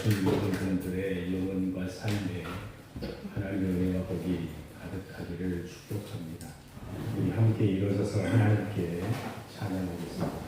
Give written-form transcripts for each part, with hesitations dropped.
오신 모든 분들의 영혼과 삶에 하나님의 은혜와 복이 가득하기를 축복합니다. 우리 함께 일어서서 하나님께 찬양하겠습니다.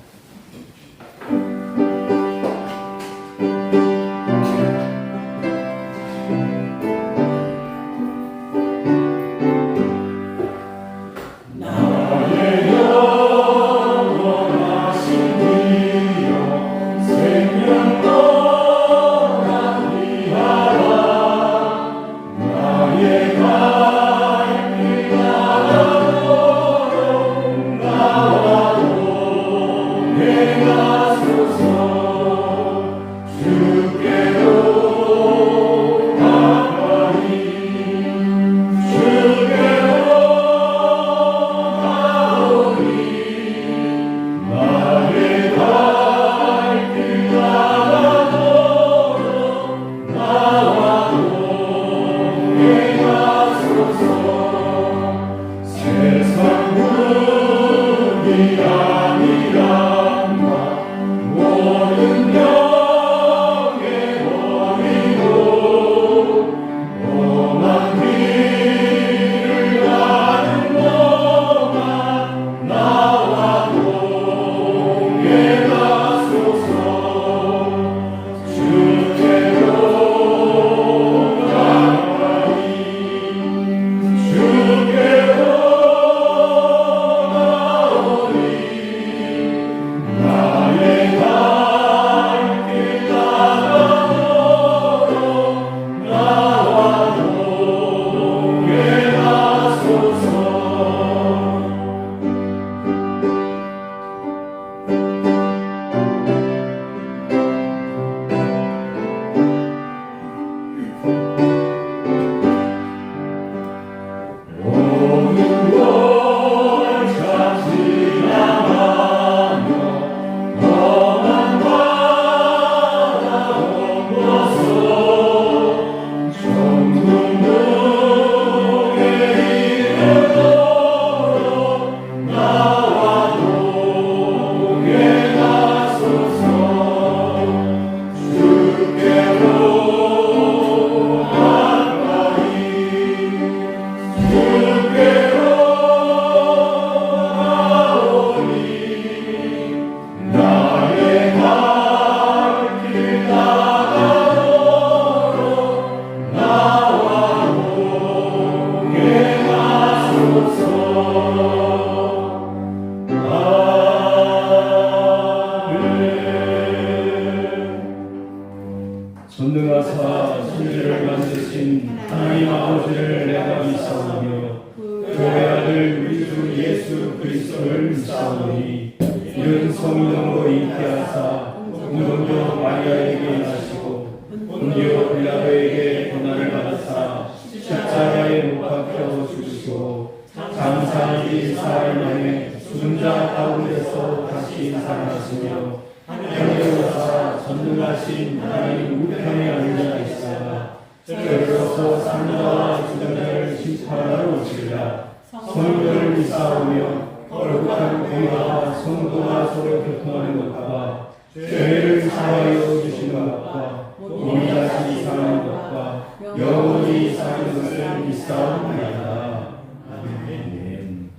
전능하사 천지를 만드신 하나님 아버지를 내가 믿사오며 그의 아들 우리 주 예수 그리스도를 믿사오니 이는 성령으로 잉태하사 본교 마리아에게 나시고 본디오 빌라도에게 고난을 받으사 십자가에 못 박혀 죽으시고 장사한 지 사흘 만에 죽은 자 가운데서 다시 살아나시며 하늘에 오사 전능하신 하나님 우편에 앉아 계시다가 저리로서 산자와 죽은 자를 심판하러 오시리라. 성령을 믿사오며 거룩한 공의와 성도가 서로 교통하는 것과 죄를 사하여 주시는 것과 몸이 다시 사는 것과 영원히 사는 것을 믿사옵나이다. 아멘.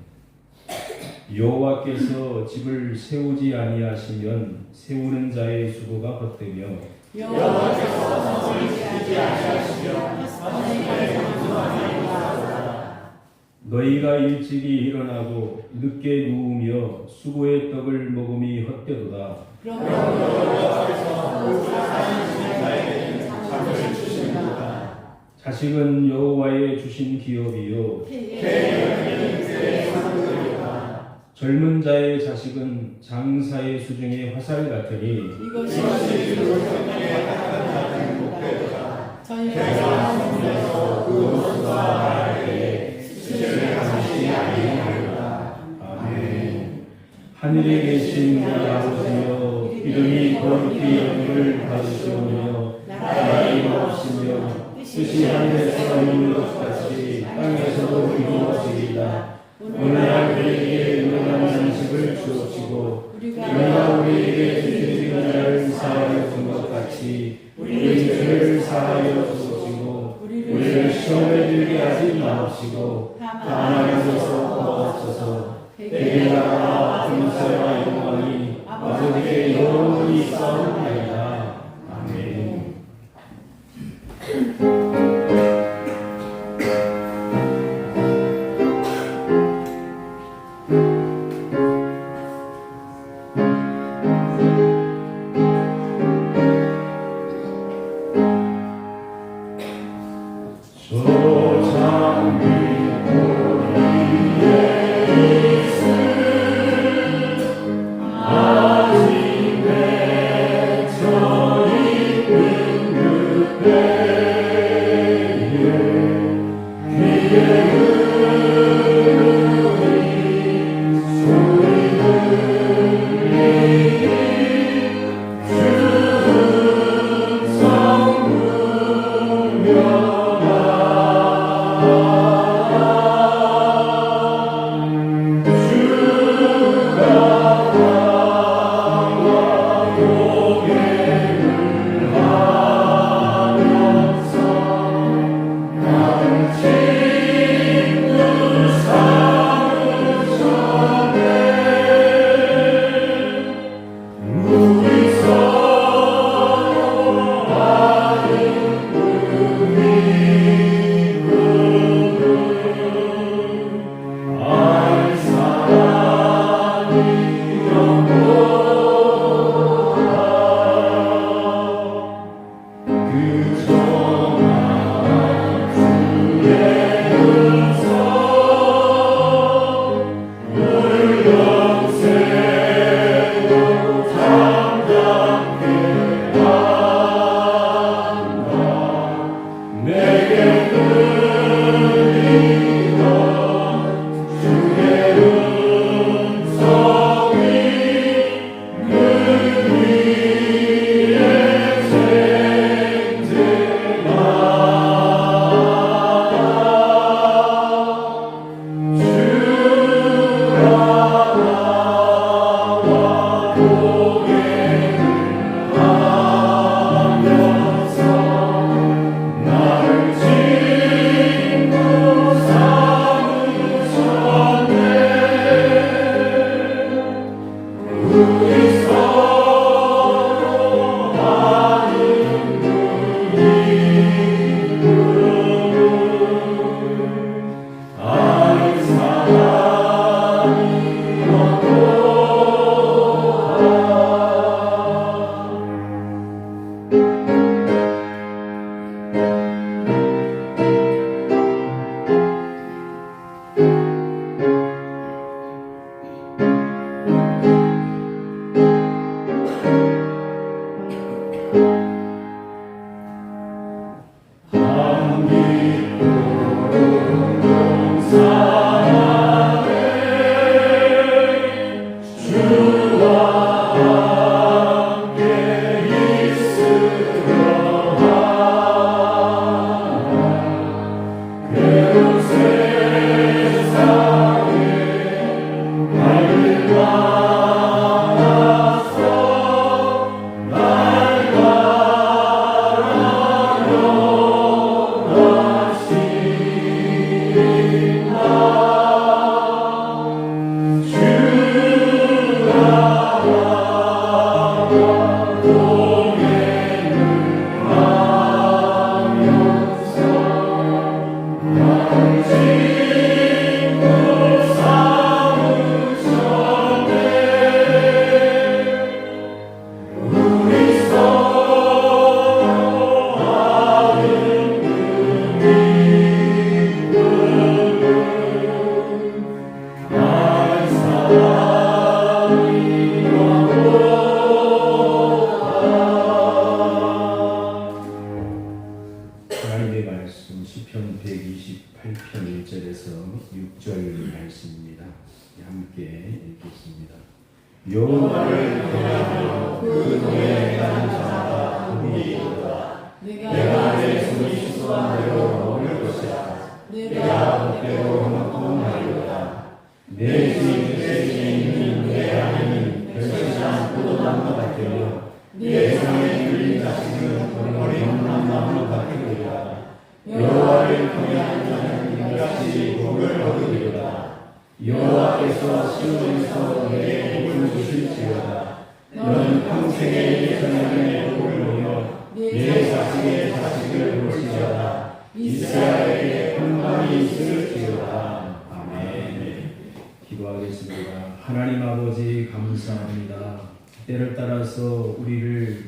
여호와께서 집을 세우지 아니하시면 세우는 자의 수고가 헛되며 여호와께서 세우지 아니하시면 하나님의 감사하나이다. 너희가 일찍이 일어나고 늦게 누우며 수고의 떡을 먹음이 헛되도다. 그러므로 여호와께서 사는 자에게 잠을 주시는도다. 자식은 여호와의 주신 기업이요 젊은 자의 자식은 장사의 수중의 화살 같으니 이것이 생명에 가까운 자는 목표다. 저희가 하나님께서 그 모습과 나에게 수치를 감시지 아니하리라. 아멘. 하늘에 계신 우리 아버지여 이름이 거룩히 영광을 받으시오며 나라가 없으며 뜻이 하늘에서 이룬 것 같이 땅에서도 이루어지리이다. 오늘날 우리에게 일용할 양식을 주옵시고 우리가 우리에게 죄 지은 자를 사하여 준 것 같이 우리 죄를 사하여 주시고 우리를 시험에 들게 하지 마옵시고 다만 하소서 도와주소서. 대개 나라와 권세와 영광이 아버지께 영원히 있사옵나이다. 아멘. 시편 128편 1절에서 6절 말씀입니다. 함께 읽겠습니다. 여호와를 경외하며 그 동에 가는 자마다 복이 있도다. 내가 내 손이 수고한 대로 먹을 것이다. 내가 복대로 형통하리로다. 내 주인에 있는 내 아내는 별세상 포도나무 같으며 내 성에 들린 자식은 어린 나무 여호와를 경외하는 자는 이같이 복을 얻으리로다. 여호와께서 시온에서 내게 복을 주실지어다. 너는 평생의 예전에 복을 보며 내 자식의 자식을 볼지어다. 이스라엘에 평강이 있을지어다. 아멘. 기도하겠습니다. 하나님 아버지 감사합니다. 때를 따라서 우리를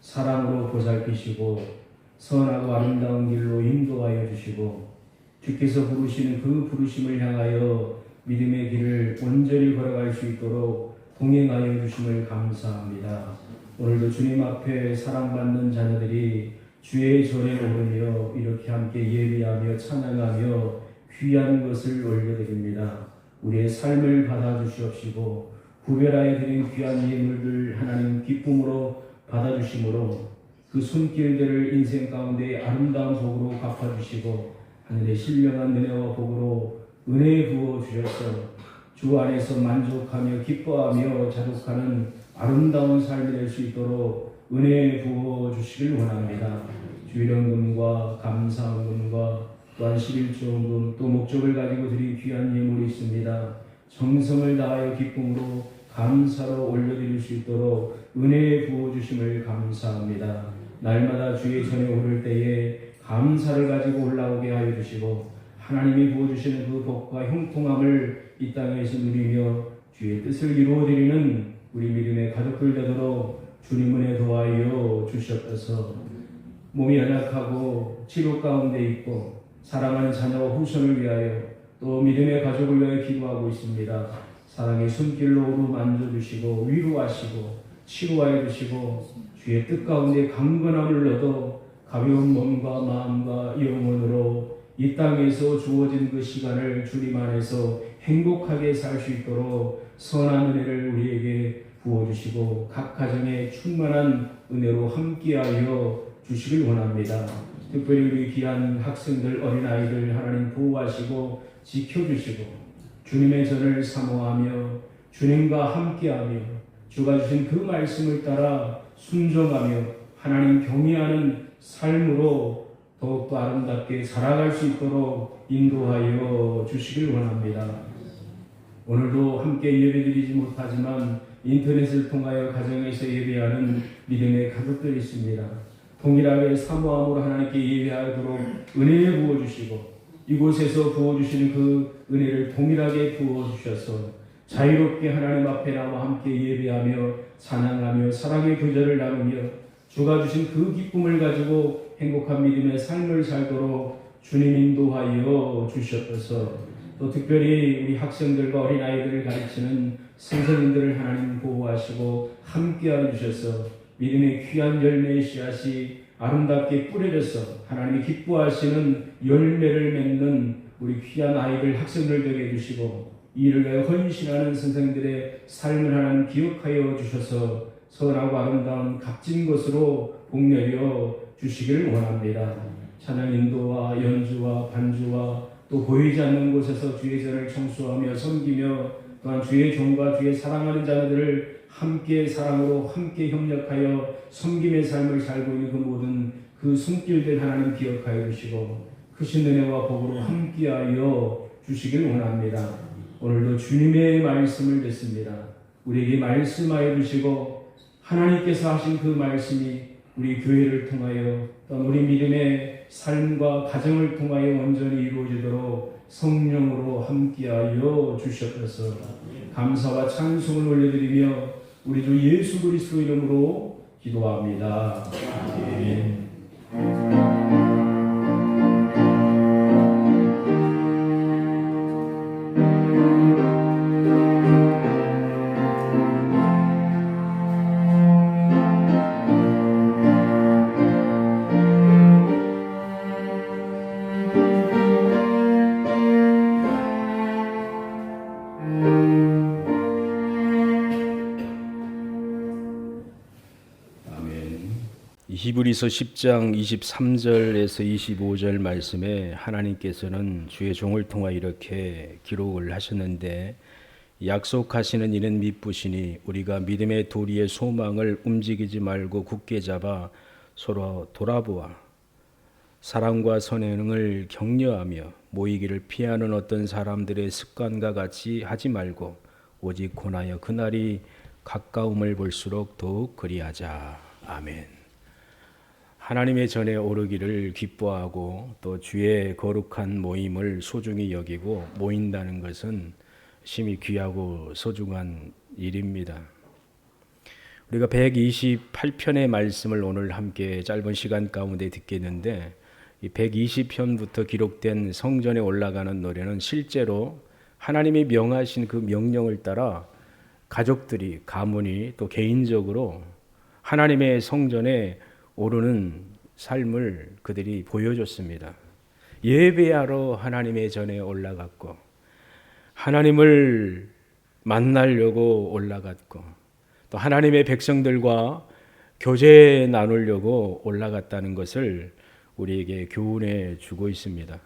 사랑으로 보살피시고 선하고 아름다운 길로 인도하여 주시고 주께서 부르시는 그 부르심을 향하여 믿음의 길을 온전히 걸어갈 수 있도록 동행하여 주심을 감사합니다. 오늘도 주님 앞에 사랑받는 자녀들이 주의 전에 오르며 이렇게 함께 예배하며 찬양하며 귀한 것을 올려드립니다. 우리의 삶을 받아주시옵시고 구별하여 드린 귀한 예물들 하나님 기쁨으로 받아주심으로 그 손길들을 인생 가운데 아름다운 복으로 갚아주시고 하늘의 신령한 은혜와 복으로 은혜 부어주셔서 주 안에서 만족하며 기뻐하며 자족하는 아름다운 삶이 될 수 있도록 은혜 부어주시길 원합니다. 주일원금과 감사원금과 또한 11조원금 또 목적을 가지고 드린 귀한 예물이 있습니다. 정성을 다하여 기쁨으로 감사로 올려드릴 수 있도록 은혜 부어주심을 감사합니다. 날마다 주의 전에 오를 때에 감사를 가지고 올라오게 하여 주시고 하나님이 부어주시는 그 복과 형통함을 이 땅에서 누리며 주의 뜻을 이루어드리는 우리 믿음의 가족들 되도록 주님 은혜 도와여 주시옵소서. 몸이 연약하고 치료 가운데 있고 사랑하는 자녀와 후손을 위하여 또 믿음의 가족을 위하여 기도하고 있습니다. 사랑의 손길로 만져주시고 위로하시고 치료하여 주시고 주의 뜻 가운데 강건함을 얻어 가벼운 몸과 마음과 영혼으로 이 땅에서 주어진 그 시간을 주님 안에서 행복하게 살 수 있도록 선한 은혜를 우리에게 부어주시고 각 가정에 충만한 은혜로 함께하여 주시길 원합니다. 특별히 우리 귀한 학생들, 어린아이들 하나님 보호하시고 지켜주시고 주님의 전을 사모하며 주님과 함께하며 주가 주신 그 말씀을 따라 순종하며 하나님 경외하는 삶으로 더욱더 아름답게 살아갈 수 있도록 인도하여 주시길 원합니다. 오늘도 함께 예배드리지 못하지만 인터넷을 통하여 가정에서 예배하는 믿음의 가족들이 있습니다. 동일하게 사모함으로 하나님께 예배하도록 은혜 부어주시고 이곳에서 부어주시는 그 은혜를 동일하게 부어주셔서 자유롭게 하나님 앞에 나와 함께 예배하며 찬양하며 사랑의 교제를 나누며 주가 주신 그 기쁨을 가지고 행복한 믿음의 삶을 살도록 주님 인도하여 주셨어서 또 특별히 우리 학생들과 어린아이들을 가르치는 선생님들을 하나님 보호하시고 함께하여 주셔서 믿음의 귀한 열매의 씨앗이 아름답게 뿌려져서 하나님이 기뻐하시는 열매를 맺는 우리 귀한 아이들 학생들 되게 해주시고 이를 위해 헌신하는 선생님들의 삶을 하나님 기억하여 주셔서 선하고 아름다운 값진 것으로 복내려 주시기를 원합니다. 찬양 인도와 연주와 반주와 또 보이지 않는 곳에서 주의 전을 청수하며 섬기며 또한 주의 종과 주의 사랑하는 자들을 함께 사랑으로 함께 협력하여 섬김의 삶을 살고 있는 그 모든 그 손길들 하나님 기억하여 주시고 크신 은혜와 복으로 함께하여 주시길 원합니다. 오늘도 주님의 말씀을 듣습니다. 우리에게 말씀하여 주시고 하나님께서 하신 그 말씀이 우리 교회를 통하여 또한 우리 믿음의 삶과 가정을 통하여 온전히 이루어지도록 성령으로 함께하여 주셨소서. 감사와 찬송을 올려드리며 우리 주 예수 그리스도 이름으로 기도합니다. 아멘. 히브리서 10장 23절에서 25절 말씀에 하나님께서는 주의 종을 통하 이렇게 기록을 하셨는데 약속하시는 이는 미쁘시니 우리가 믿음의 도리의 소망을 움직이지 말고 굳게 잡아 서로 돌아보아 사랑과 선행을 격려하며 모이기를 피하는 어떤 사람들의 습관과 같이 하지 말고 오직 권하여 그날이 가까움을 볼수록 더욱 그리하자. 아멘. 하나님의 전에 오르기를 기뻐하고 또 주의 거룩한 모임을 소중히 여기고 모인다는 것은 심히 귀하고 소중한 일입니다. 우리가 128편의 말씀을 오늘 함께 짧은 시간 가운데 듣겠는데 이 120편부터 기록된 성전에 올라가는 노래는 실제로 하나님이 명하신 그 명령을 따라 가족들이, 가문이 또 개인적으로 하나님의 성전에 오르는 삶을 그들이 보여줬습니다. 예배하러 하나님의 전에 올라갔고 하나님을 만나려고 올라갔고 또 하나님의 백성들과 교제 나누려고 올라갔다는 것을 우리에게 교훈해 주고 있습니다.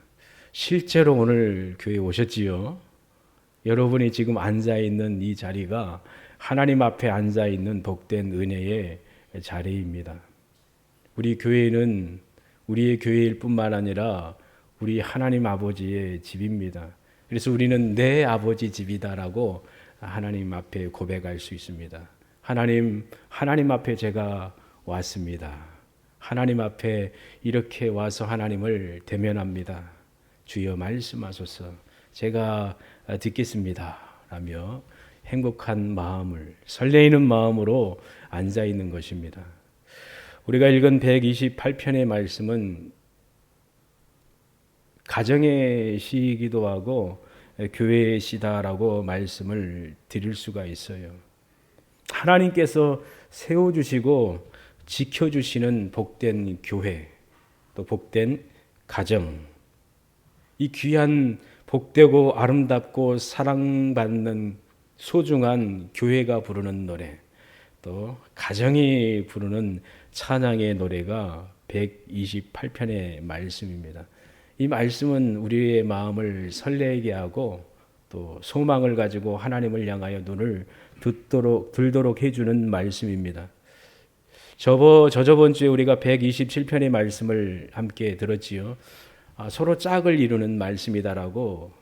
실제로 오늘 교회에 오셨지요? 여러분이 지금 앉아있는 이 자리가 하나님 앞에 앉아있는 복된 은혜의 자리입니다. 우리 교회는 우리의 교회일 뿐만 아니라 우리 하나님 아버지의 집입니다. 그래서 우리는 내 아버지 집이다라고 하나님 앞에 고백할 수 있습니다. 하나님 앞에 제가 왔습니다. 하나님 앞에 이렇게 와서 하나님을 대면합니다. 주여 말씀하소서. 제가 듣겠습니다. 라며 행복한 마음을, 설레이는 마음으로 앉아 있는 것입니다. 우리가 읽은 128편의 말씀은 가정의 시이기도 하고 교회의 시다라고 말씀을 드릴 수가 있어요. 하나님께서 세워주시고 지켜주시는 복된 교회, 또 복된 가정, 이 귀한 복되고 아름답고 사랑받는 소중한 교회가 부르는 노래, 또 가정이 부르는 찬양의 노래가 128편의 말씀입니다. 이 말씀은 우리의 마음을 설레게 하고 또 소망을 가지고 하나님을 향하여 눈을 들도록 해주는 말씀입니다. 저번 주에 우리가 127편의 말씀을 함께 들었지요. 서로 짝을 이루는 말씀이다라고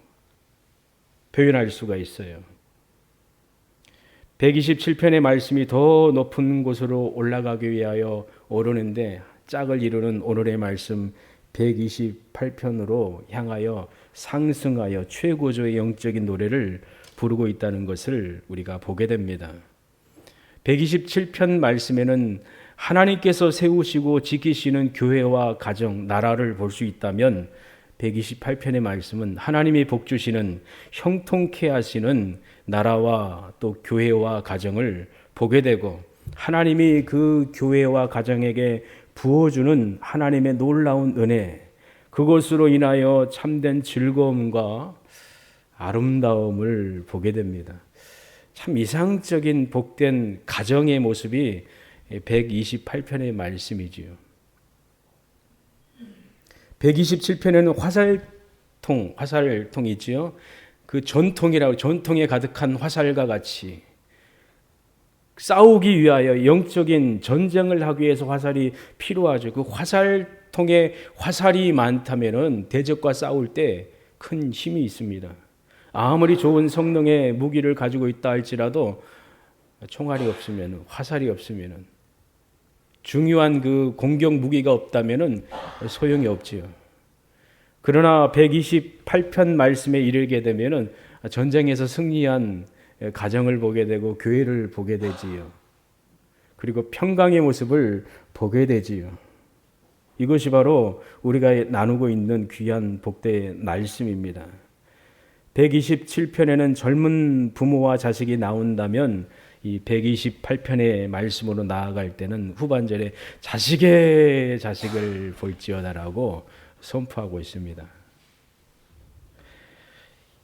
표현할 수가 있어요. 127편의 말씀이 더 높은 곳으로 올라가기 위하여 오르는데 짝을 이루는 오늘의 말씀 128편으로 향하여 상승하여 최고조의 영적인 노래를 부르고 있다는 것을 우리가 보게 됩니다. 127편 말씀에는 하나님께서 세우시고 지키시는 교회와 가정, 나라를 볼 수 있다면 128편의 말씀은 하나님이 복주시는 형통케 하시는 나라와 또 교회와 가정을 보게 되고 하나님이 그 교회와 가정에게 부어주는 하나님의 놀라운 은혜, 그것으로 인하여 참된 즐거움과 아름다움을 보게 됩니다. 참 이상적인 복된 가정의 모습이 128편의 말씀이지요. 127편에는 화살통이 있지요. 그 전통에 가득한 화살과 같이 싸우기 위하여 영적인 전쟁을 하기 위해서 화살이 필요하죠. 그 화살통에 화살이 많다면은 대적과 싸울 때 큰 힘이 있습니다. 아무리 좋은 성능의 무기를 가지고 있다 할지라도 총알이 없으면, 화살이 없으면, 중요한 그 공격 무기가 없다면 소용이 없지요. 그러나 128편 말씀에 이르게 되면 전쟁에서 승리한 가정을 보게 되고 교회를 보게 되지요. 그리고 평강의 모습을 보게 되지요. 이것이 바로 우리가 나누고 있는 귀한 복된 말씀입니다. 127편에는 젊은 부모와 자식이 나온다면 이 128편의 말씀으로 나아갈 때는 후반절에 자식의 자식을 볼지어다라고 선포하고 있습니다.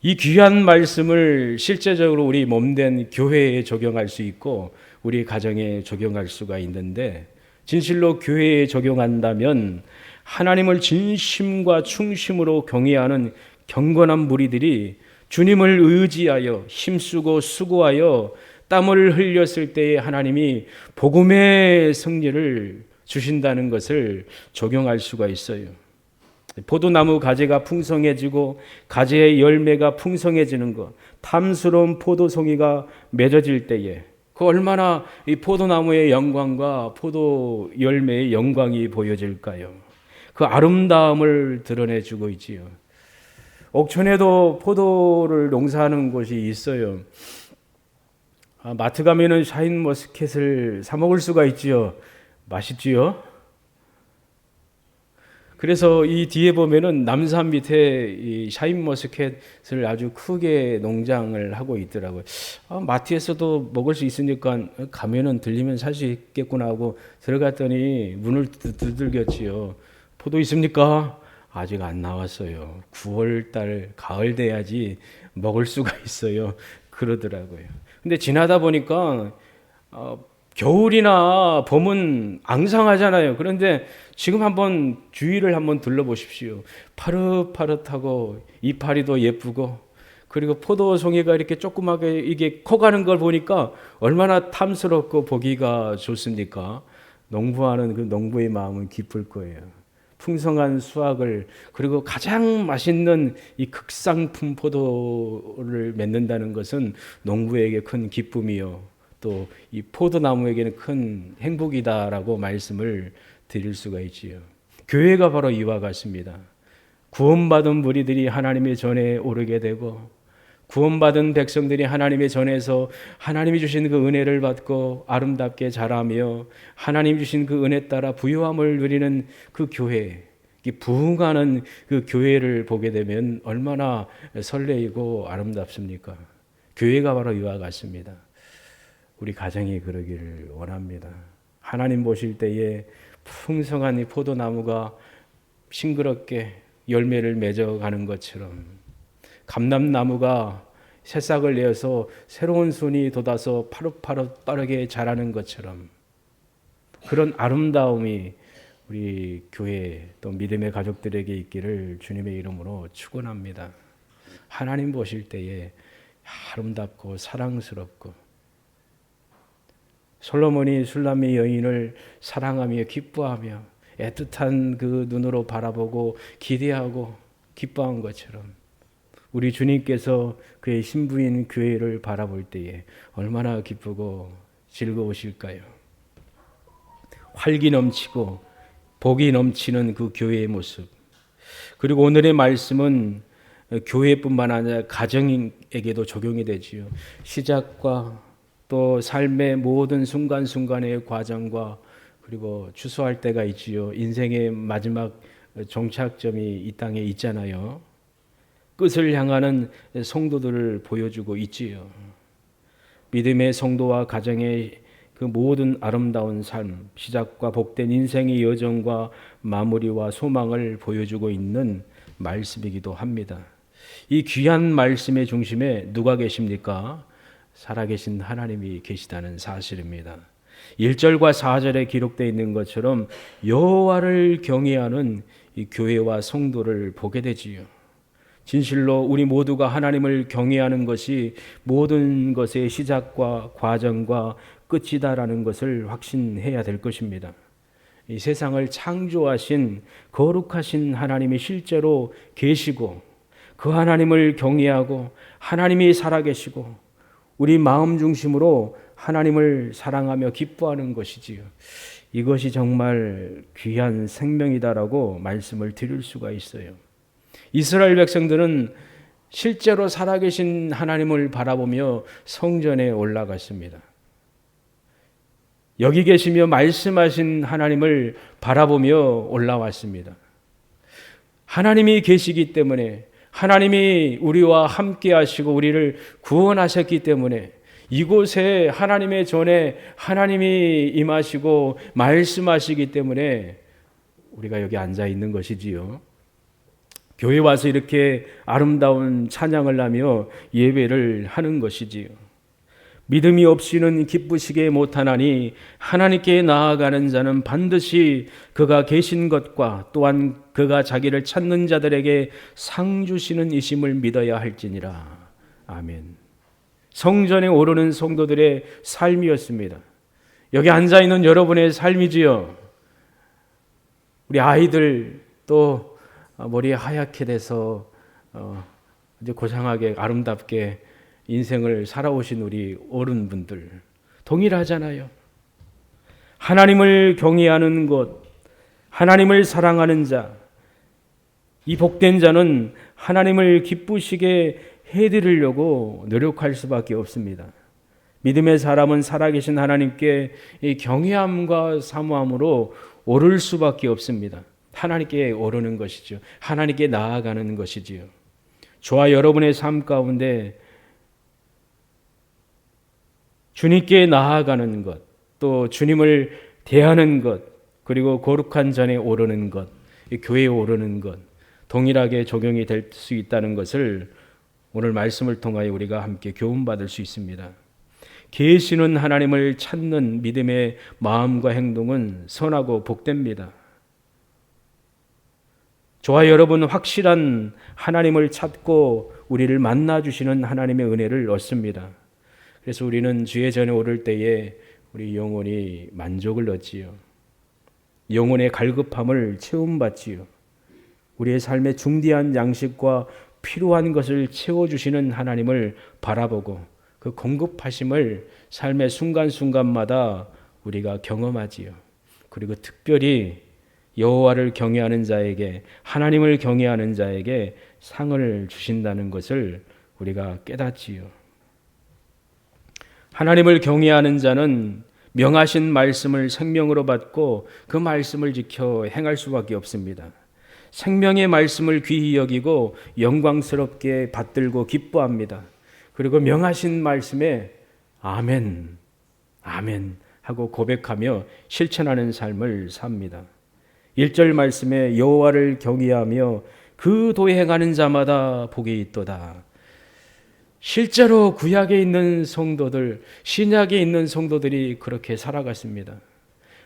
이 귀한 말씀을 실제적으로 우리 몸된 교회에 적용할 수 있고 우리 가정에 적용할 수가 있는데 진실로 교회에 적용한다면 하나님을 진심과 충심으로 경외하는 경건한 무리들이 주님을 의지하여 힘쓰고 수고하여 땀을 흘렸을 때에 하나님이 복음의 승리를 주신다는 것을 적용할 수가 있어요. 포도나무 가지가 풍성해지고 가지의 열매가 풍성해지는 것, 탐스러운 포도송이가 맺어질 때에 그 얼마나 이 포도나무의 영광과 포도 열매의 영광이 보여질까요? 그 아름다움을 드러내주고 있지요. 옥천에도 포도를 농사하는 곳이 있어요. 마트 가면은 샤인머스켓을 사 먹을 수가 있지요. 맛있지요. 그래서 이 뒤에 보면은 남산 밑에 이 샤인머스켓을 아주 크게 농장을 하고 있더라고요. 마트에서도 먹을 수 있으니까 가면은 들리면 살 수 있겠구나 하고 들어갔더니 문을 두들겼지요. 포도 있습니까? 아직 안 나왔어요. 9월 달 가을 돼야지 먹을 수가 있어요. 그러더라고요. 근데 지나다 보니까 겨울이나 봄은 앙상하잖아요. 그런데 지금 한번 주위를 한번 둘러보십시오. 파릇파릇하고 이파리도 예쁘고 그리고 포도송이가 이렇게 조그맣게 이게 커가는 걸 보니까 얼마나 탐스럽고 보기가 좋습니까? 농부하는 그 농부의 마음은 기쁠 거예요. 풍성한 수확을 그리고 가장 맛있는 이 극상품 포도를 맺는다는 것은 농부에게 큰 기쁨이요. 또 이 포도나무에게는 큰 행복이다라고 말씀을 드릴 수가 있지요. 교회가 바로 이와 같습니다. 구원받은 무리들이 하나님의 전에 오르게 되고 구원받은 백성들이 하나님의 전에서 하나님이 주신 그 은혜를 받고 아름답게 자라며 하나님 주신 그 은혜 따라 부유함을 누리는 그 교회, 부흥하는 그 교회를 보게 되면 얼마나 설레이고 아름답습니까? 교회가 바로 이와 같습니다. 우리 가정이 그러기를 원합니다. 하나님 보실 때에 풍성한 이 포도나무가 싱그럽게 열매를 맺어가는 것처럼 감람나무가 새싹을 내어서 새로운 순이 돋아서 파릇파릇 빠르게 자라는 것처럼 그런 아름다움이 우리 교회 또 믿음의 가족들에게 있기를 주님의 이름으로 축원합니다. 하나님 보실 때에 아름답고 사랑스럽고 솔로몬이 술람의 여인을 사랑하며 기뻐하며 애틋한 그 눈으로 바라보고 기대하고 기뻐한 것처럼 우리 주님께서 그의 신부인 교회를 바라볼 때에 얼마나 기쁘고 즐거우실까요? 활기 넘치고 복이 넘치는 그 교회의 모습. 그리고 오늘의 말씀은 교회뿐만 아니라 가정에게도 적용이 되지요. 시작과 또 삶의 모든 순간순간의 과정과 그리고 추수할 때가 있지요. 인생의 마지막 종착점이 이 땅에 있잖아요. 끝을 향하는 성도들을 보여주고 있지요. 믿음의 성도와 가정의 그 모든 아름다운 삶, 시작과 복된 인생의 여정과 마무리와 소망을 보여주고 있는 말씀이기도 합니다. 이 귀한 말씀의 중심에 누가 계십니까? 살아계신 하나님이 계시다는 사실입니다. 1절과 4절에 기록되어 있는 것처럼 여호와를 경외하는 이 교회와 성도를 보게 되지요. 진실로 우리 모두가 하나님을 경외하는 것이 모든 것의 시작과 과정과 끝이다라는 것을 확신해야 될 것입니다. 이 세상을 창조하신 거룩하신 하나님이 실제로 계시고 그 하나님을 경외하고 하나님이 살아계시고 우리 마음 중심으로 하나님을 사랑하며 기뻐하는 것이지요. 이것이 정말 귀한 생명이다라고 말씀을 드릴 수가 있어요. 이스라엘 백성들은 실제로 살아계신 하나님을 바라보며 성전에 올라갔습니다. 여기 계시며 말씀하신 하나님을 바라보며 올라왔습니다. 하나님이 계시기 때문에 하나님이 우리와 함께 하시고 우리를 구원하셨기 때문에 이곳에 하나님의 전에 하나님이 임하시고 말씀하시기 때문에 우리가 여기 앉아 있는 것이지요. 교회 와서 이렇게 아름다운 찬양을 하며 예배를 하는 것이지요. 믿음이 없이는 기쁘시게 못하나니 하나님께 나아가는 자는 반드시 그가 계신 것과 또한 그가 자기를 찾는 자들에게 상 주시는 이심을 믿어야 할지니라. 아멘. 성전에 오르는 성도들의 삶이었습니다. 여기 앉아있는 여러분의 삶이지요. 우리 아이들 또 머리 하얗게 돼서 이제 고상하게 아름답게 인생을 살아오신 우리 어른분들 동일하잖아요. 하나님을 경외하는 것, 하나님을 사랑하는 자, 이 복된 자는 하나님을 기쁘시게 해드리려고 노력할 수밖에 없습니다. 믿음의 사람은 살아계신 하나님께 이 경외함과 사모함으로 오를 수밖에 없습니다. 하나님께 오르는 것이죠. 하나님께 나아가는 것이지요. 저와 여러분의 삶 가운데 주님께 나아가는 것, 또 주님을 대하는 것, 그리고 거룩한 전에 오르는 것, 교회에 오르는 것, 동일하게 적용이 될 수 있다는 것을 오늘 말씀을 통하여 우리가 함께 교훈받을 수 있습니다. 계시는 하나님을 찾는 믿음의 마음과 행동은 선하고 복됩니다. 저와 여러분 확실한 하나님을 찾고 우리를 만나주시는 하나님의 은혜를 얻습니다. 그래서 우리는 주의 전에 오를 때에 우리 영혼이 만족을 얻지요. 영혼의 갈급함을 채움받지요. 우리의 삶의 중대한 양식과 필요한 것을 채워주시는 하나님을 바라보고 그 공급하심을 삶의 순간순간마다 우리가 경험하지요. 그리고 특별히 여호와를 경외하는 자에게, 하나님을 경외하는 자에게 상을 주신다는 것을 우리가 깨닫지요. 하나님을 경외하는 자는 명하신 말씀을 생명으로 받고 그 말씀을 지켜 행할 수밖에 없습니다. 생명의 말씀을 귀히 여기고 영광스럽게 받들고 기뻐합니다. 그리고 명하신 말씀에 아멘, 아멘 하고 고백하며 실천하는 삶을 삽니다. 1절 말씀에 여호와를 경외하며 그 도에 행하는 자마다 복이 있도다. 실제로 구약에 있는 성도들, 신약에 있는 성도들이 그렇게 살아갔습니다.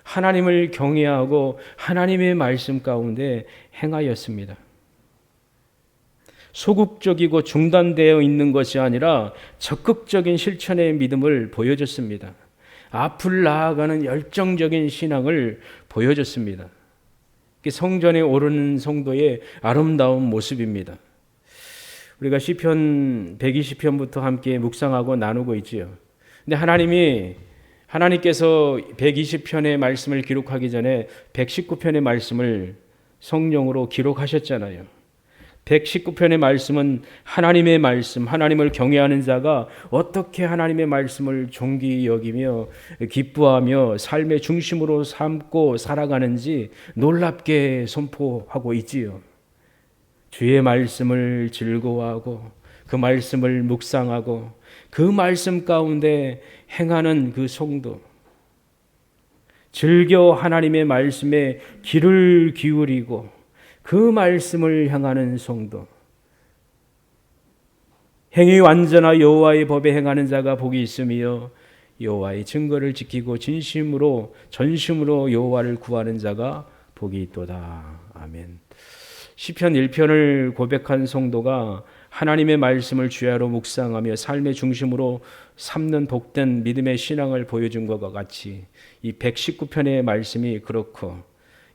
하나님을 경외하고 하나님의 말씀 가운데 행하였습니다. 소극적이고 중단되어 있는 것이 아니라 적극적인 실천의 믿음을 보여줬습니다. 앞을 나아가는 열정적인 신앙을 보여줬습니다. 성전에 오르는 성도의 아름다운 모습입니다. 우리가 시편 120편부터 함께 묵상하고 나누고 있지요. 근데 하나님께서 120편의 말씀을 기록하기 전에 119편의 말씀을 성령으로 기록하셨잖아요. 119편의 말씀은 하나님의 말씀, 하나님을 경외하는 자가 어떻게 하나님의 말씀을 존귀히 여기며 기뻐하며 삶의 중심으로 삼고 살아가는지 놀랍게 선포하고 있지요. 주의 말씀을 즐거워하고 그 말씀을 묵상하고 그 말씀 가운데 행하는 그 성도, 즐겨 하나님의 말씀에 귀를 기울이고 그 말씀을 향하는 성도, 행위 완전하 여호와의 법에 행하는 자가 복이 있으며 여호와의 증거를 지키고 전심으로 여호와를 구하는 자가 복이 있도다. 아멘. 시편 1편을 고백한 성도가 하나님의 말씀을 주야로 묵상하며 삶의 중심으로 삼는 복된 믿음의 신앙을 보여준 것과 같이 이 119편의 말씀이 그렇고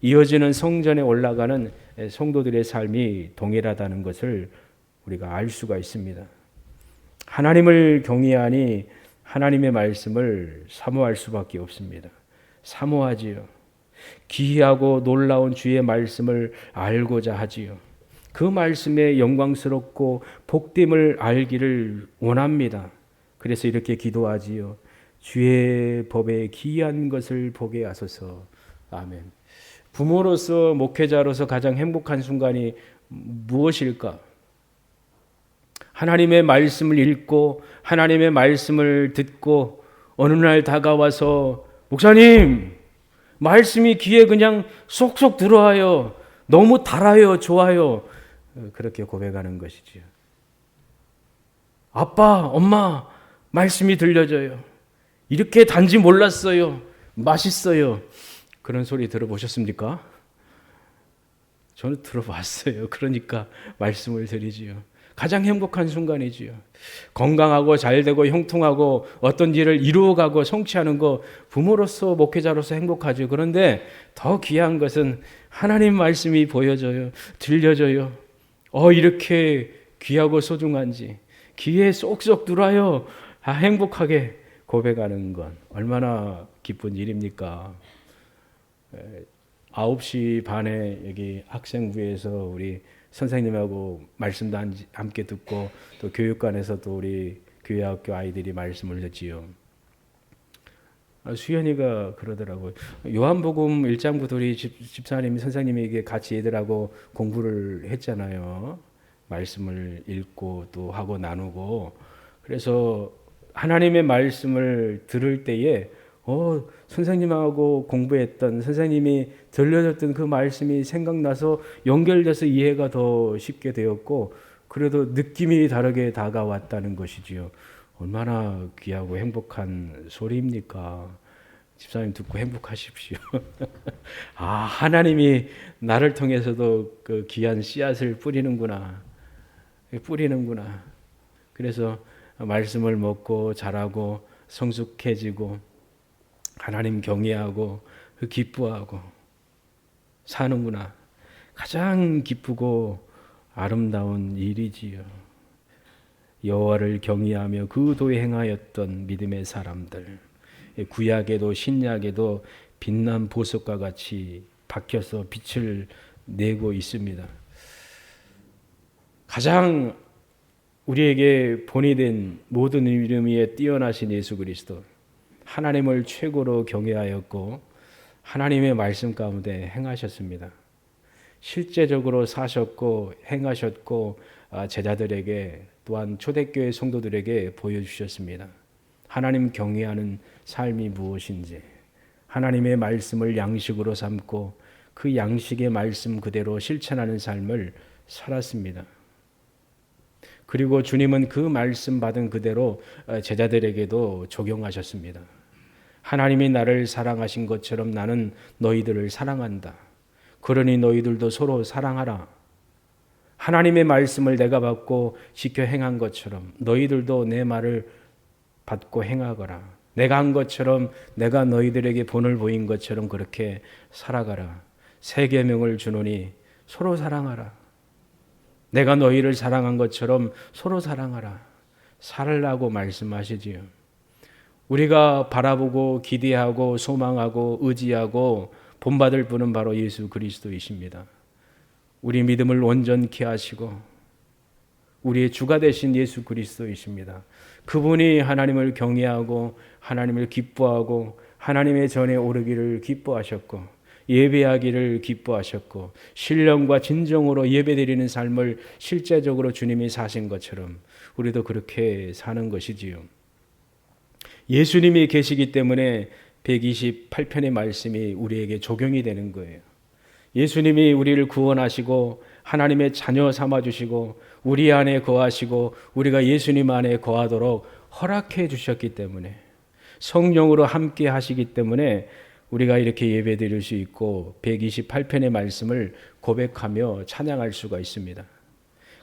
이어지는 성전에 올라가는 성도들의 삶이 동일하다는 것을 우리가 알 수가 있습니다. 하나님을 경외하니 하나님의 말씀을 사모할 수밖에 없습니다. 사모하지요. 기이하고 놀라운 주의 말씀을 알고자 하지요. 그 말씀에 영광스럽고 복됨을 알기를 원합니다. 그래서 이렇게 기도하지요. 주의 법에 기이한 것을 보게 하소서. 아멘. 부모로서 목회자로서 가장 행복한 순간이 무엇일까? 하나님의 말씀을 읽고 하나님의 말씀을 듣고 어느 날 다가와서 목사님 말씀이 귀에 그냥 쏙쏙 들어와요. 너무 달아요. 좋아요. 그렇게 고백하는 것이지요. 아빠, 엄마 말씀이 들려져요. 이렇게 단지 몰랐어요. 맛있어요. 그런 소리 들어보셨습니까? 저는 들어봤어요. 그러니까 말씀을 드리지요. 가장 행복한 순간이지요. 건강하고 잘되고 형통하고 어떤 일을 이루어가고 성취하는 거 부모로서 목회자로서 행복하죠. 그런데 더 귀한 것은 하나님 말씀이 보여져요. 들려져요. 이렇게 귀하고 소중한지 귀에 쏙쏙 들어와요. 행복하게 고백하는 건 얼마나 기쁜 일입니까? 9시 반에 여기 학생부에서 우리 선생님하고 말씀도 함께 듣고 또 교육관에서도 우리 교회학교 아이들이 말씀을 듣지요. 수연이가 그러더라고요. 요한복음 1장부터 우리 집사님 선생님에게 같이 애들하고 공부를 했잖아요. 말씀을 읽고 또 하고 나누고. 그래서 하나님의 말씀을 들을 때에 선생님하고 공부했던 선생님이 들려줬던 그 말씀이 생각나서 연결돼서 이해가 더 쉽게 되었고 그래도 느낌이 다르게 다가왔다는 것이지요. 얼마나 귀하고 행복한 소리입니까? 집사님 듣고 행복하십시오. 하나님이 나를 통해서도 그 귀한 씨앗을 뿌리는구나. 그래서 말씀을 먹고 자라고 성숙해지고 하나님 경외하고 기뻐하고 사는구나. 가장 기쁘고 아름다운 일이지요. 여호와를 경외하며 그 도에 행하였던 믿음의 사람들, 구약에도 신약에도 빛난 보석과 같이 박혀서 빛을 내고 있습니다. 가장 우리에게 본이 된 모든 이름 위에 뛰어나신 예수 그리스도, 하나님을 최고로 경외하였고 하나님의 말씀 가운데 행하셨습니다. 실제적으로 사셨고 행하셨고 제자들에게 또한 초대교회 성도들에게 보여주셨습니다. 하나님 경외하는 삶이 무엇인지, 하나님의 말씀을 양식으로 삼고 그 양식의 말씀 그대로 실천하는 삶을 살았습니다. 그리고 주님은 그 말씀 받은 그대로 제자들에게도 적용하셨습니다. 하나님이 나를 사랑하신 것처럼 나는 너희들을 사랑한다. 그러니 너희들도 서로 사랑하라. 하나님의 말씀을 내가 받고 지켜 행한 것처럼 너희들도 내 말을 받고 행하거라. 내가 한 것처럼 내가 너희들에게 본을 보인 것처럼 그렇게 살아가라. 새 계명을 주노니 서로 사랑하라. 내가 너희를 사랑한 것처럼 서로 사랑하라. 살라고 말씀하시지요. 우리가 바라보고 기대하고 소망하고 의지하고 본받을 분은 바로 예수 그리스도이십니다. 우리 믿음을 온전케 하시고 우리의 주가 되신 예수 그리스도이십니다. 그분이 하나님을 경외하고 하나님을 기뻐하고 하나님의 전에 오르기를 기뻐하셨고 예배하기를 기뻐하셨고 신령과 진정으로 예배드리는 삶을 실제적으로 주님이 사신 것처럼 우리도 그렇게 사는 것이지요. 예수님이 계시기 때문에 128편의 말씀이 우리에게 적용이 되는 거예요. 예수님이 우리를 구원하시고 하나님의 자녀 삼아주시고 우리 안에 거하시고 우리가 예수님 안에 거하도록 허락해 주셨기 때문에 성령으로 함께 하시기 때문에 우리가 이렇게 예배드릴 수 있고 128편의 말씀을 고백하며 찬양할 수가 있습니다.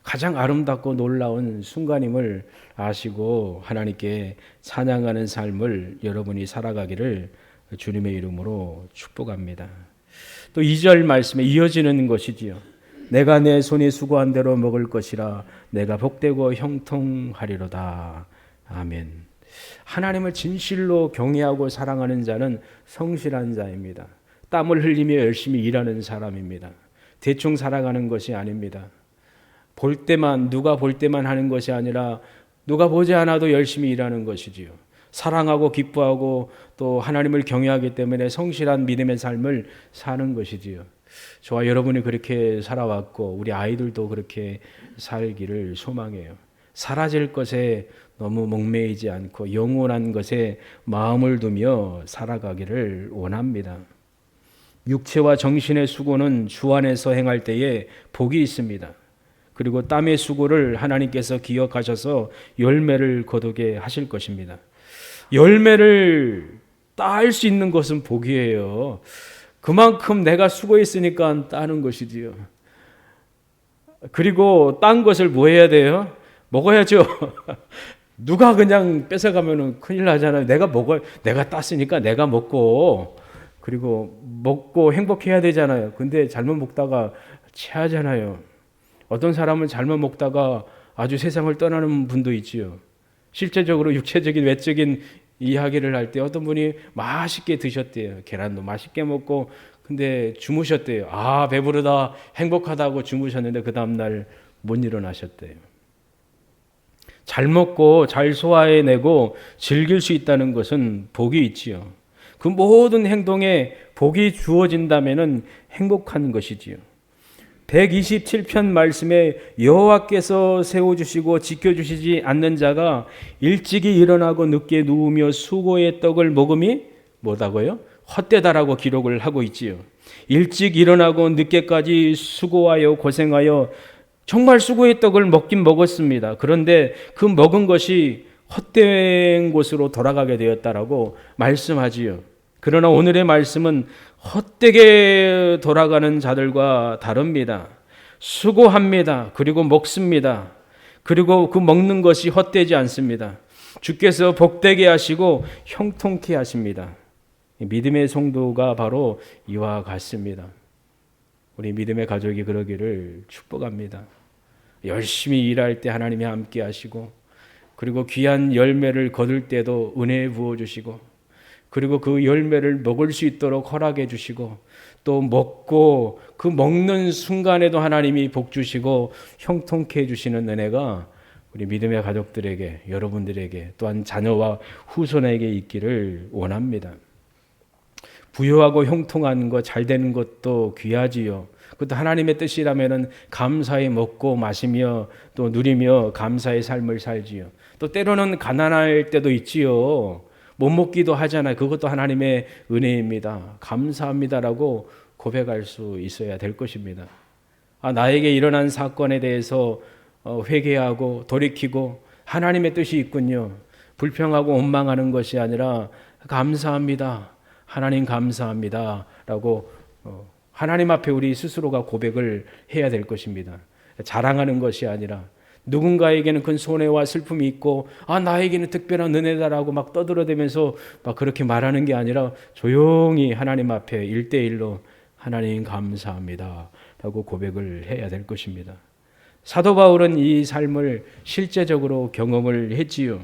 가장 아름답고 놀라운 순간임을 아시고 하나님께 찬양하는 삶을 여러분이 살아가기를 주님의 이름으로 축복합니다. 또 2절 말씀에 이어지는 것이지요. 내가 내 손이 수고한 대로 먹을 것이라 내가 복되고 형통하리로다. 아멘. 하나님을 진실로 경외하고 사랑하는 자는 성실한 자입니다. 땀을 흘리며 열심히 일하는 사람입니다. 대충 살아가는 것이 아닙니다. 볼 때만, 누가 볼 때만 하는 것이 아니라 누가 보지 않아도 열심히 일하는 것이지요. 사랑하고 기뻐하고 또 하나님을 경외하기 때문에 성실한 믿음의 삶을 사는 것이지요. 저와 여러분이 그렇게 살아왔고 우리 아이들도 그렇게 살기를 소망해요. 사라질 것에 너무 목매이지 않고 영원한 것에 마음을 두며 살아가기를 원합니다. 육체와 정신의 수고는 주 안에서 행할 때에 복이 있습니다. 그리고 땀의 수고를 하나님께서 기억하셔서 열매를 거두게 하실 것입니다. 열매를 딸 수 있는 것은 복이에요. 그만큼 내가 수고했으니까 따는 것이지요. 그리고 딴 것을 뭐 해야 돼요? 먹어야죠. 누가 그냥 뺏어가면은 큰일 나잖아요. 내가 땄으니까 내가 먹고, 그리고 먹고 행복해야 되잖아요. 근데 잘못 먹다가 체하잖아요. 어떤 사람은 잘못 먹다가 아주 세상을 떠나는 분도 있지요. 실제적으로 육체적인 외적인 이야기를 할 때 어떤 분이 맛있게 드셨대요. 계란도 맛있게 먹고 근데 주무셨대요. 아, 배부르다 행복하다고 주무셨는데 그 다음날 못 일어나셨대요. 잘 먹고 잘 소화해내고 즐길 수 있다는 것은 복이 있지요. 그 모든 행동에 복이 주어진다면 행복한 것이지요. 127편 말씀에 여호와께서 세워주시고 지켜주시지 않는 자가 일찍이 일어나고 늦게 누우며 수고의 떡을 먹음이 뭐다고요? 헛되다라고 기록을 하고 있지요. 일찍 일어나고 늦게까지 수고하여 고생하여 정말 수고의 떡을 먹긴 먹었습니다. 그런데 그 먹은 것이 헛된 곳으로 돌아가게 되었다라고 말씀하지요. 그러나 오늘의 말씀은 헛되게 돌아가는 자들과 다릅니다. 수고합니다. 그리고 먹습니다. 그리고 그 먹는 것이 헛되지 않습니다. 주께서 복되게 하시고 형통케 하십니다. 믿음의 성도가 바로 이와 같습니다. 우리 믿음의 가족이 그러기를 축복합니다. 열심히 일할 때 하나님이 함께 하시고, 그리고 귀한 열매를 거둘 때도 은혜 부어주시고, 그리고 그 열매를 먹을 수 있도록 허락해 주시고, 또 먹고 그 먹는 순간에도 하나님이 복 주시고 형통케 해주시는 은혜가 우리 믿음의 가족들에게, 여러분들에게, 또한 자녀와 후손에게 있기를 원합니다. 부유하고 형통한 것, 잘 되는 것도 귀하지요. 그것도 하나님의 뜻이라면 감사히 먹고 마시며 또 누리며 감사의 삶을 살지요. 또 때로는 가난할 때도 있지요. 못 먹기도 하잖아요. 그것도 하나님의 은혜입니다. 감사합니다라고 고백할 수 있어야 될 것입니다. 나에게 일어난 사건에 대해서 회개하고 돌이키고 하나님의 뜻이 있군요. 불평하고 원망하는 것이 아니라 감사합니다. 하나님 감사합니다. 라고 하나님 앞에 우리 스스로가 고백을 해야 될 것입니다. 자랑하는 것이 아니라 누군가에게는 큰 손해와 슬픔이 있고 나에게는 특별한 은혜다라고 막 떠들어대면서 막 그렇게 말하는 게 아니라 조용히 하나님 앞에 1대1로 하나님 감사합니다 라고 고백을 해야 될 것입니다. 사도 바울은 이 삶을 실제적으로 경험을 했지요.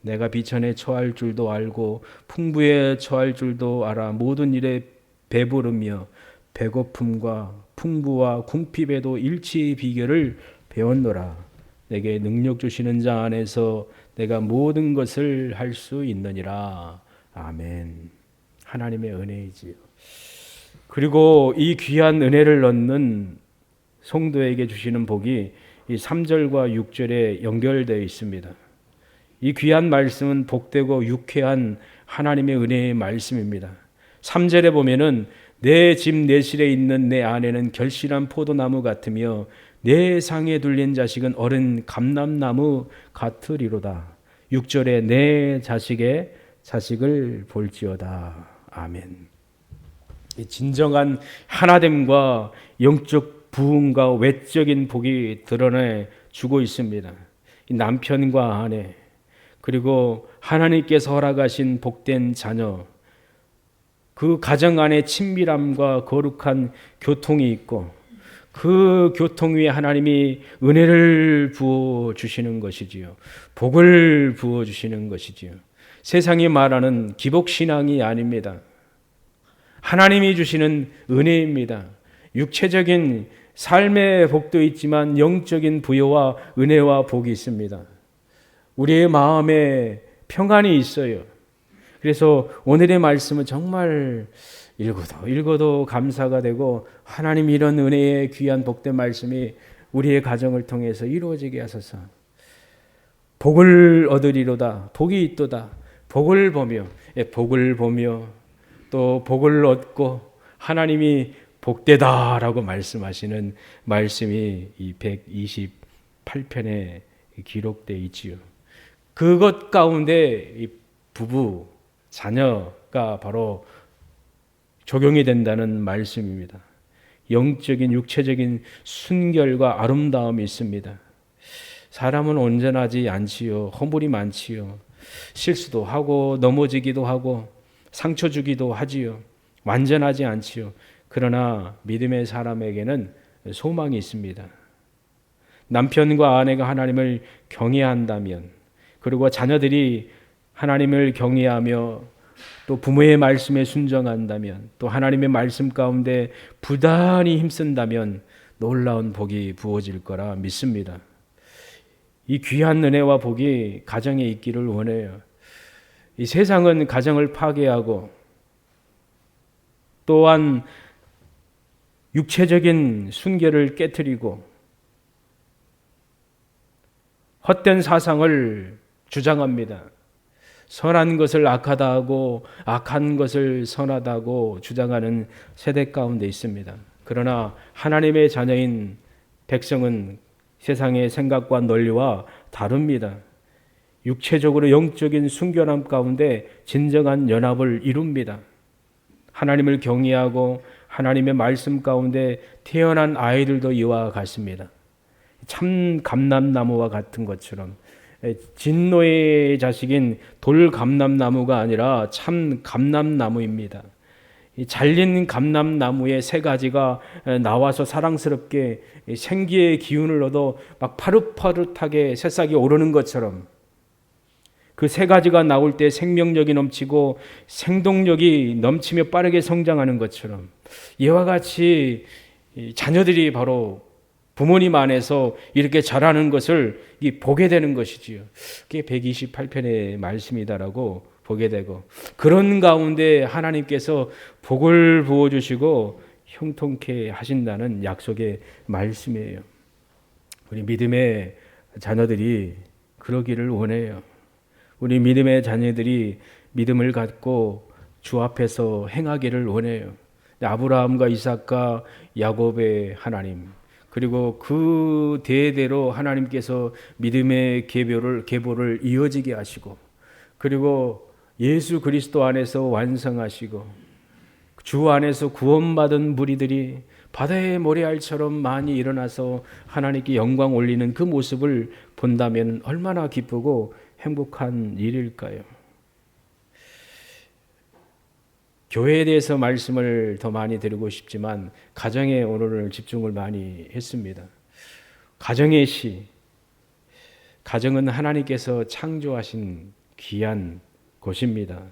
내가 비천에 처할 줄도 알고 풍부에 처할 줄도 알아 모든 일에 배부르며 배고픔과 풍부와 궁핍에도 일치의 비결을 배웠노라. 내게 능력 주시는 자 안에서 내가 모든 것을 할 수 있느니라. 아멘. 하나님의 은혜이지요. 그리고 이 귀한 은혜를 얻는 성도에게 주시는 복이 이 3절과 6절에 연결되어 있습니다. 이 귀한 말씀은 복되고 유쾌한 하나님의 은혜의 말씀입니다. 3절에 보면은 내 집 내실에 있는 내 아내는 결실한 포도나무 같으며 내 상에 둘린 자식은 어른 감람나무 같으리로다. 6절에 내 자식의 자식을 볼지어다. 아멘. 진정한 하나됨과 영적 부흥과 외적인 복이 드러내 주고 있습니다. 이 남편과 아내, 그리고 하나님께서 허락하신 복된 자녀, 그 가정 안에 친밀함과 거룩한 교통이 있고 그 교통 위에 하나님이 은혜를 부어주시는 것이지요. 복을 부어주시는 것이지요. 세상이 말하는 기복신앙이 아닙니다. 하나님이 주시는 은혜입니다. 육체적인 삶의 복도 있지만 영적인 부여와 은혜와 복이 있습니다. 우리의 마음에 평안이 있어요. 그래서 오늘의 말씀은 정말 읽어도 감사가 되고 하나님 이런 은혜의 귀한 복된 말씀이 우리의 가정을 통해서 이루어지게 하소서. 복을 얻으리로다. 복이 있도다. 복을 보며 또 복을 얻고 하나님이 복되다라고 말씀하시는 말씀이 이 128편에 기록되어 있지요. 그것 가운데 이 부부, 자녀가 바로 적용이 된다는 말씀입니다. 영적인 육체적인 순결과 아름다움이 있습니다. 사람은 온전하지 않지요. 허물이 많지요. 실수도 하고 넘어지기도 하고 상처 주기도 하지요. 완전하지 않지요. 그러나 믿음의 사람에게는 소망이 있습니다. 남편과 아내가 하나님을 경외한다면, 그리고 자녀들이 하나님을 경외하며 또 부모의 말씀에 순종한다면, 또 하나님의 말씀 가운데 부단히 힘쓴다면 놀라운 복이 부어질 거라 믿습니다. 이 귀한 은혜와 복이 가정에 있기를 원해요. 이 세상은 가정을 파괴하고 또한 육체적인 순결을 깨트리고 헛된 사상을 주장합니다. 선한 것을 악하다 하고 악한 것을 선하다고 주장하는 세대 가운데 있습니다. 그러나 하나님의 자녀인 백성은 세상의 생각과 논리와 다릅니다. 육체적으로 영적인 순결함 가운데 진정한 연합을 이룹니다. 하나님을 경외하고 하나님의 말씀 가운데 태어난 아이들도 이와 같습니다. 참 감람나무와 같은 것처럼 진노의 자식인 돌감람나무가 아니라 참 감람나무입니다. 잘린 감람나무의 새 가지가 나와서 사랑스럽게 생기의 기운을 얻어 막 파릇파릇하게 새싹이 오르는 것처럼 그 새 가지가 나올 때 생명력이 넘치고 생동력이 넘치며 빠르게 성장하는 것처럼 이와 같이 자녀들이 바로 부모님 안에서 이렇게 자라는 것을 보게 되는 것이지요. 그게 128편의 말씀이다라고 보게 되고, 그런 가운데 하나님께서 복을 부어주시고 형통케 하신다는 약속의 말씀이에요. 우리 믿음의 자녀들이 그러기를 원해요. 우리 믿음의 자녀들이 믿음을 갖고 주 앞에서 행하기를 원해요. 아브라함과 이삭과 야곱의 하나님, 그리고 그 대대로 하나님께서 믿음의 계보를 이어지게 하시고, 그리고 예수 그리스도 안에서 완성하시고 주 안에서 구원받은 무리들이 바다의 모래알처럼 많이 일어나서 하나님께 영광 올리는 그 모습을 본다면 얼마나 기쁘고 행복한 일일까요? 교회에 대해서 말씀을 더 많이 드리고 싶지만 가정에 오늘 집중을 많이 했습니다. 가정의 시, 가정은 하나님께서 창조하신 귀한 곳입니다.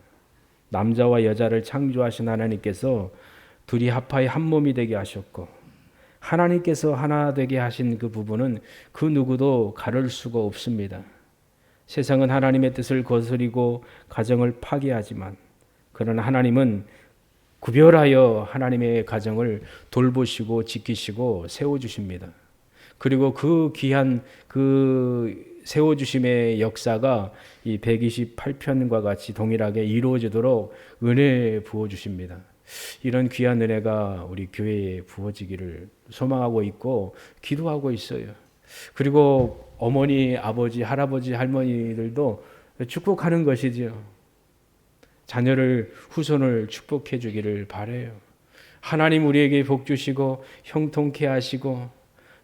남자와 여자를 창조하신 하나님께서 둘이 합하여 한 몸이 되게 하셨고, 하나님께서 하나 되게 하신 그 부분은 그 누구도 가를 수가 없습니다. 세상은 하나님의 뜻을 거스리고 가정을 파괴하지만, 그러나 하나님은 구별하여 하나님의 가정을 돌보시고 지키시고 세워주십니다. 그리고 그 귀한 그 세워주심의 역사가 이 128편과 같이 동일하게 이루어지도록 은혜 부어주십니다. 이런 귀한 은혜가 우리 교회에 부어지기를 소망하고 있고 기도하고 있어요. 그리고 어머니, 아버지, 할아버지, 할머니들도 축복하는 것이지요. 자녀를, 후손을 축복해 주기를 바라요. 하나님 우리에게 복 주시고 형통케 하시고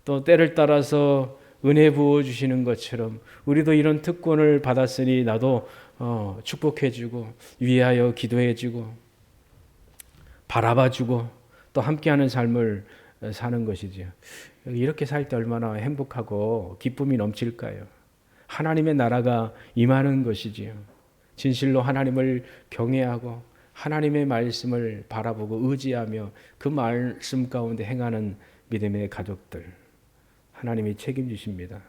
또 때를 따라서 은혜 부어주시는 것처럼 우리도 이런 특권을 받았으니 나도 축복해주고 위하여 기도해주고 바라봐주고 또 함께하는 삶을 사는 것이죠. 이렇게 살 때 얼마나 행복하고 기쁨이 넘칠까요? 하나님의 나라가 임하는 것이지요. 진실로 하나님을 경외하고 하나님의 말씀을 바라보고 의지하며 그 말씀 가운데 행하는 믿음의 가족들, 하나님이 책임지십니다.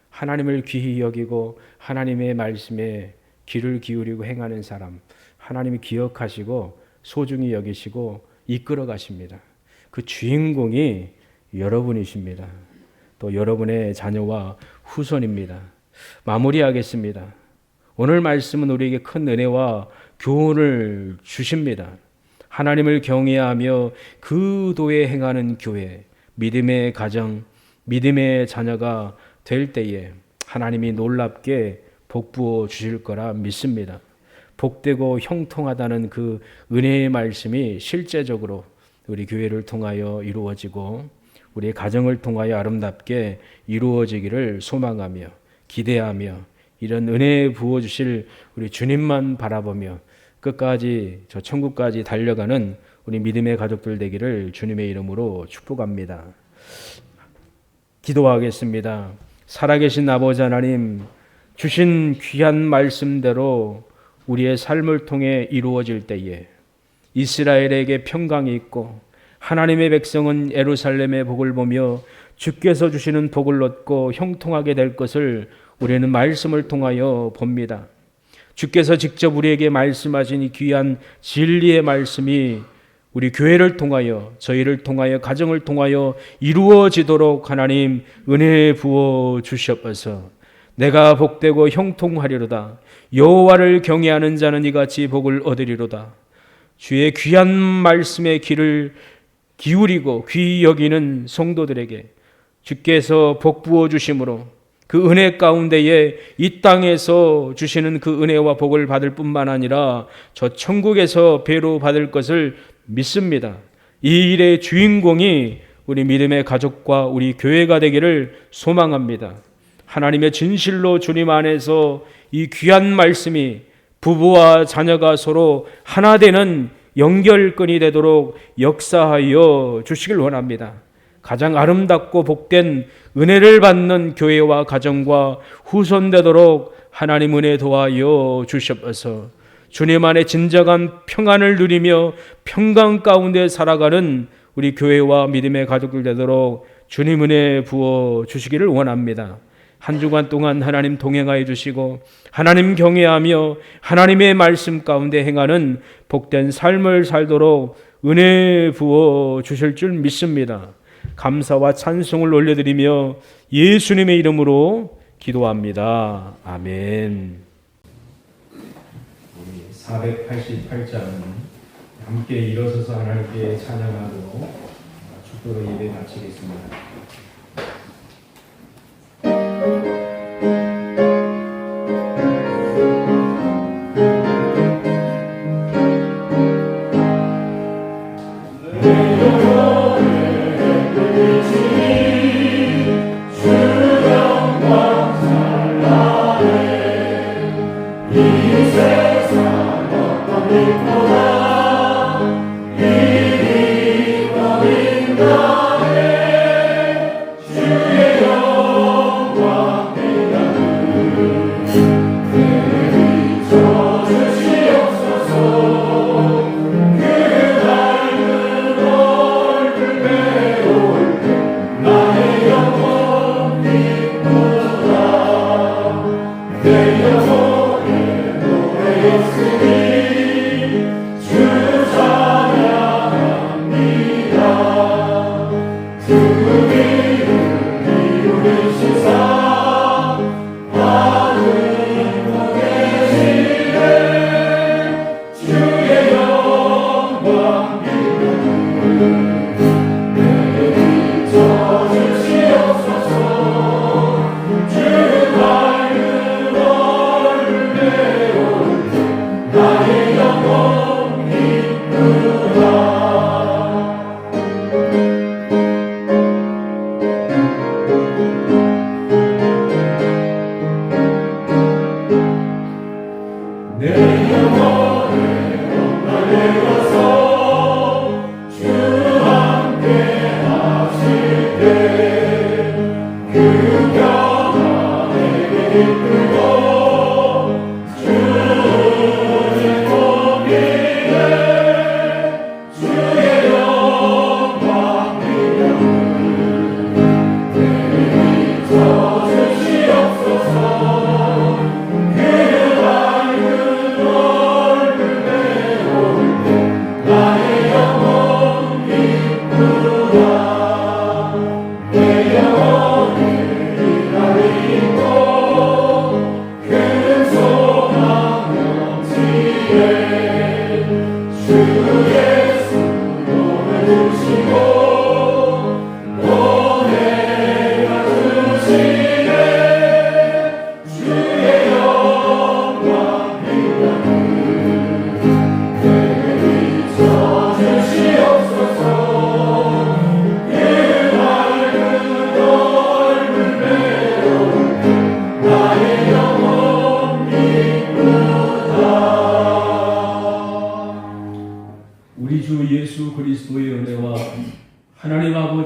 하나님을 귀히 여기고 하나님의 말씀에 귀를 기울이고 행하는 사람, 하나님이 기억하시고 소중히 여기시고 이끌어 가십니다. 그 주인공이 여러분이십니다. 또 여러분의 자녀와 후손입니다. 마무리하겠습니다. 오늘 말씀은 우리에게 큰 은혜와 교훈을 주십니다. 하나님을 경외하며 그 도에 행하는 교회, 믿음의 가정, 믿음의 자녀가 될 때에 하나님이 놀랍게 복부어 주실 거라 믿습니다. 복되고 형통하다는 그 은혜의 말씀이 실제적으로 우리 교회를 통하여 이루어지고 우리의 가정을 통하여 아름답게 이루어지기를 소망하며 기대하며 이런 은혜 부어주실 우리 주님만 바라보며 끝까지 저 천국까지 달려가는 우리 믿음의 가족들 되기를 주님의 이름으로 축복합니다. 기도하겠습니다. 살아계신 아버지 하나님, 주신 귀한 말씀대로 우리의 삶을 통해 이루어질 때에 이스라엘에게 평강이 있고 하나님의 백성은 예루살렘의 복을 보며 주께서 주시는 복을 얻고 형통하게 될 것을 우리는 말씀을 통하여 봅니다. 주께서 직접 우리에게 말씀하신 이 귀한 진리의 말씀이 우리 교회를 통하여 저희를 통하여 가정을 통하여 이루어지도록 하나님 은혜 부어 주시옵소서. 내가 복되고 형통하리로다. 여호와를 경외하는 자는 이같이 복을 얻으리로다. 주의 귀한 말씀에 귀를 기울이고 귀히 여기는 성도들에게 주께서 복 부어 주심으로 그 은혜 가운데에 이 땅에서 주시는 그 은혜와 복을 받을 뿐만 아니라 저 천국에서 배로 받을 것을 믿습니다. 이 일의 주인공이 우리 믿음의 가족과 우리 교회가 되기를 소망합니다. 하나님의 진실로 주님 안에서 이 귀한 말씀이 부부와 자녀가 서로 하나 되는 연결끈이 되도록 역사하여 주시길 원합니다. 가장 아름답고 복된 은혜를 받는 교회와 가정과 후손되도록 하나님 은혜 도와여 주시옵소서. 주님 안에 진정한 평안을 누리며 평강 가운데 살아가는 우리 교회와 믿음의 가족들 되도록 주님 은혜 부어 주시기를 원합니다. 한 주간 동안 하나님 동행하여 주시고 하나님 경외하며 하나님의 말씀 가운데 행하는 복된 삶을 살도록 은혜 부어 주실 줄 믿습니다. 감사와 찬송을 올려드리며 예수님의 이름으로 기도합니다. 아멘. 488장은 함께 일어서서 하나님께 찬양하고 축도로 예배 마치겠습니다.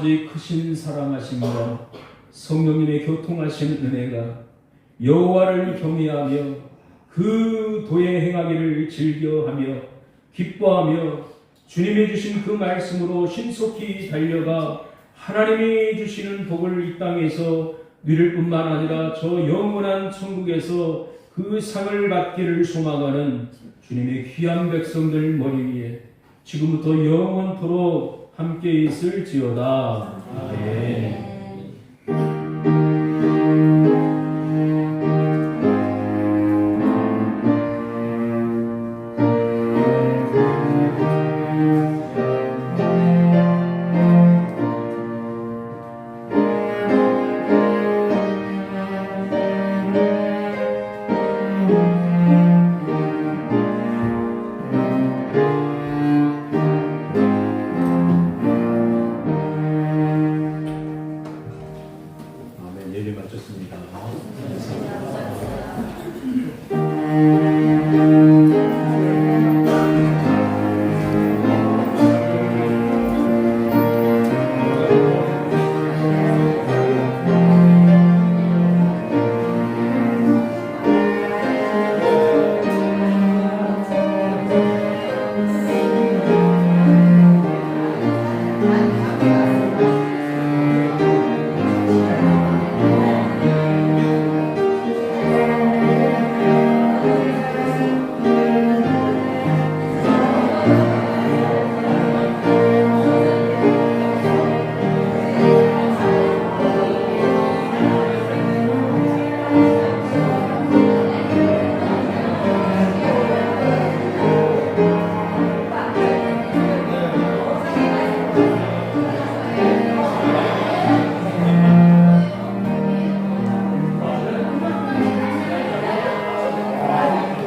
아버지 크신 사랑하심과 성령님의 교통하신 은혜가 여호와를 경외하며 그 도에 행하기를 즐겨하며 기뻐하며 주님이 주신 그 말씀으로 신속히 달려가 하나님이 주시는 복을 이 땅에서 누릴 뿐만 아니라 저 영원한 천국에서 그 상을 받기를 소망하는 주님의 귀한 백성들 머리 위에 지금부터 영원토록 함께 있을지어다. 아멘.